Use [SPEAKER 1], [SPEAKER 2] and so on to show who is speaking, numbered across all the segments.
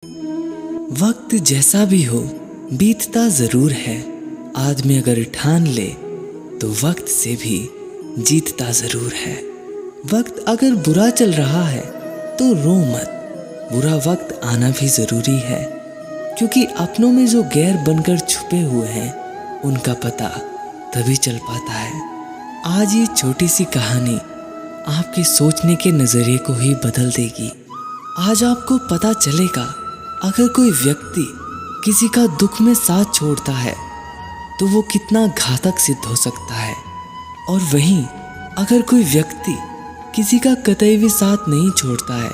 [SPEAKER 1] वक्त जैसा भी हो बीतता जरूर है। आदमी अगर ठान ले तो वक्त से भी जीतता जरूर है। वक्त अगर बुरा चल रहा है तो रो मत, बुरा वक्त आना भी जरूरी है, क्योंकि अपनों में जो गैर बनकर छुपे हुए हैं उनका पता तभी चल पाता है। आज ये छोटी सी कहानी आपके सोचने के नजरिए को ही बदल देगी। आज आपको पता चलेगा, अगर कोई व्यक्ति किसी का दुख में साथ छोड़ता है तो वो कितना घातक सिद्ध हो सकता है, और वहीं अगर कोई व्यक्ति किसी का कतई भी साथ नहीं छोड़ता है,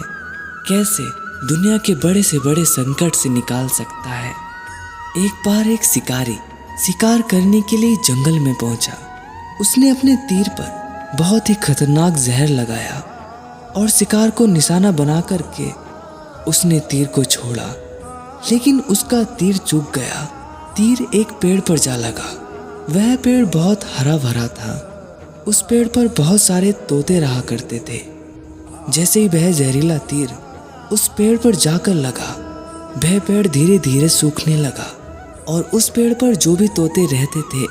[SPEAKER 1] कैसे दुनिया के बड़े से बड़े संकट से निकाल सकता है। एक बार एक शिकारी शिकार करने के लिए जंगल में पहुंचा। उसने अपने तीर पर बहुत ही खतरनाक जहर लगाया और शिकार को निशाना बना करके उसने तीर को छोड़ा, लेकिन उसका तीर चूक गया। तीर एक पेड़ पर जा लगा। वह पेड़ बहुत हरा भरा था। उस पेड़ पर बहुत सारे तोते रहा करते थे। जैसे ही वह जहरीला तीर उस पेड़ पर जाकर लगा, वह पेड़ धीरे धीरे सूखने लगा, और उस पेड़ पर जो भी तोते रहते थे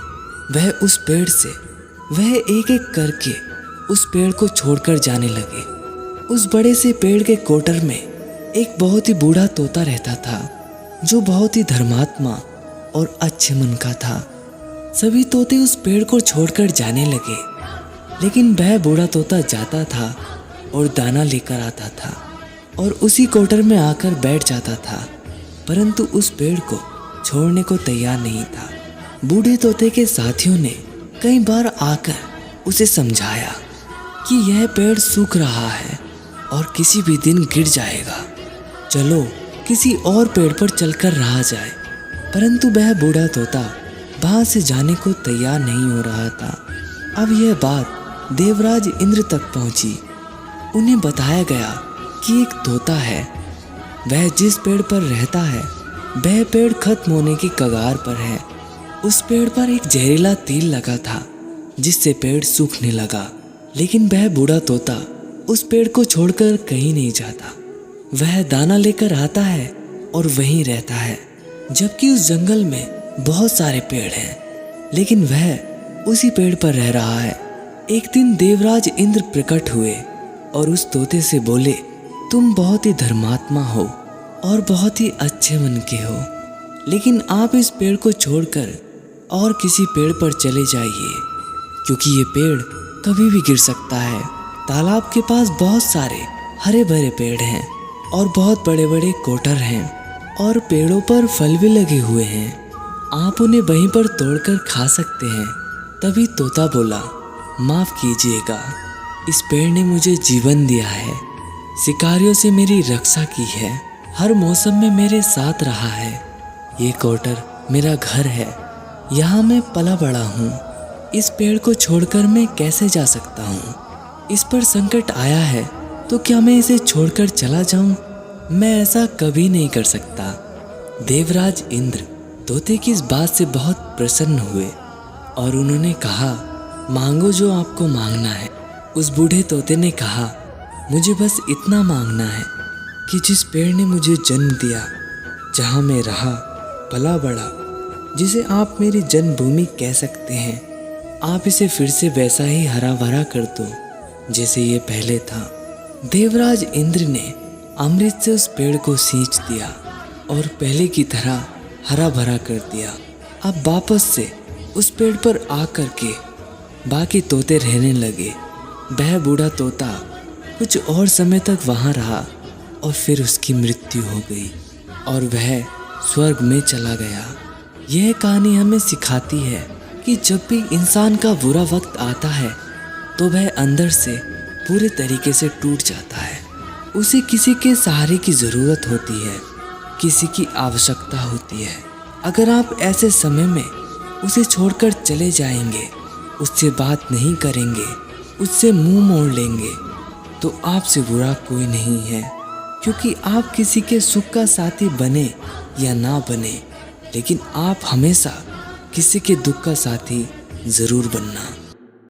[SPEAKER 1] वह उस पेड़ से वह एक एक करके उस पेड़ को छोड़कर जाने लगे। उस बड़े से पेड़ के कोटर में एक बहुत ही बूढ़ा तोता रहता था, जो बहुत ही धर्मात्मा और अच्छे मन का था। सभी तोते उस पेड़ को छोड़कर जाने लगे, लेकिन वह बूढ़ा तोता जाता था और दाना लेकर आता था और उसी कोटर में आकर बैठ जाता था, परंतु उस पेड़ को छोड़ने को तैयार नहीं था। बूढ़े तोते के साथियों ने कई बार आकर उसे समझाया कि यह पेड़ सूख रहा है और किसी भी दिन गिर जाएगा, चलो किसी और पेड़ पर चलकर रहा जाए, परंतु वह बूढ़ा तोता वहां से जाने को तैयार नहीं हो रहा था। अब यह बात देवराज इंद्र तक पहुंची। उन्हें बताया गया कि एक तोता है, वह जिस पेड़ पर रहता है वह पेड़ खत्म होने की कगार पर है। उस पेड़ पर एक जहरीला तीर लगा था जिससे पेड़ सूखने लगा, लेकिन वह बूढ़ा तोता उस पेड़ को छोड़कर कहीं नहीं जाता। वह दाना लेकर आता है और वहीं रहता है, जबकि उस जंगल में बहुत सारे पेड़ हैं, लेकिन वह उसी पेड़ पर रह रहा है। एक दिन देवराज इंद्र प्रकट हुए और उस तोते से बोले, तुम बहुत ही धर्मात्मा हो और बहुत ही अच्छे मन के हो, लेकिन आप इस पेड़ को छोड़कर और किसी पेड़ पर चले जाइए, क्योंकि ये पेड़ कभी भी गिर सकता है। तालाब के पास बहुत सारे हरे भरे पेड़ हैं और बहुत बड़े बड़े कोटर हैं, और पेड़ों पर फल भी लगे हुए हैं, आप उन्हें वहीं पर तोड़कर खा सकते हैं। तभी तोता बोला, माफ कीजिएगा, इस पेड़ ने मुझे जीवन दिया है, शिकारियों से मेरी रक्षा की है, हर मौसम में मेरे साथ रहा है। ये कोटर मेरा घर है, यहाँ मैं पला बड़ा हूँ। इस पेड़ को छोड़कर मैं कैसे जा सकता हूँ? इस पर संकट आया है तो क्या मैं इसे छोड़कर चला जाऊं? मैं ऐसा कभी नहीं कर सकता। देवराज इंद्र तोते की इस बात से बहुत प्रसन्न हुए और उन्होंने कहा, मांगो जो आपको मांगना है। उस बूढ़े तोते ने कहा, मुझे बस इतना मांगना है कि जिस पेड़ ने मुझे जन्म दिया, जहाँ मैं रहा पला बड़ा, जिसे आप मेरी जन्मभूमि कह सकते हैं, आप इसे फिर से वैसा ही हरा भरा कर दो जैसे ये पहले था। देवराज इंद्र ने अमृत से उस पेड़ को सींच दिया और पहले की तरह हरा भरा कर दिया। अब वापस से उस पेड़ पर आकर के बाकी तोते रहने लगे। वह बूढ़ा तोता कुछ और समय तक वहाँ रहा और फिर उसकी मृत्यु हो गई और वह स्वर्ग में चला गया। यह कहानी हमें सिखाती है कि जब भी इंसान का बुरा वक्त आता है तो वह अंदर से पूरे तरीके से टूट जाता है। उसे किसी के सहारे की ज़रूरत होती है, किसी की आवश्यकता होती है। अगर आप ऐसे समय में उसे छोड़कर चले जाएंगे, उससे बात नहीं करेंगे, उससे मुंह मोड़ लेंगे, तो आपसे बुरा कोई नहीं है, क्योंकि आप किसी के सुख का साथी बने या ना बने, लेकिन आप हमेशा किसी के दुख का साथी ज़रूर बनना।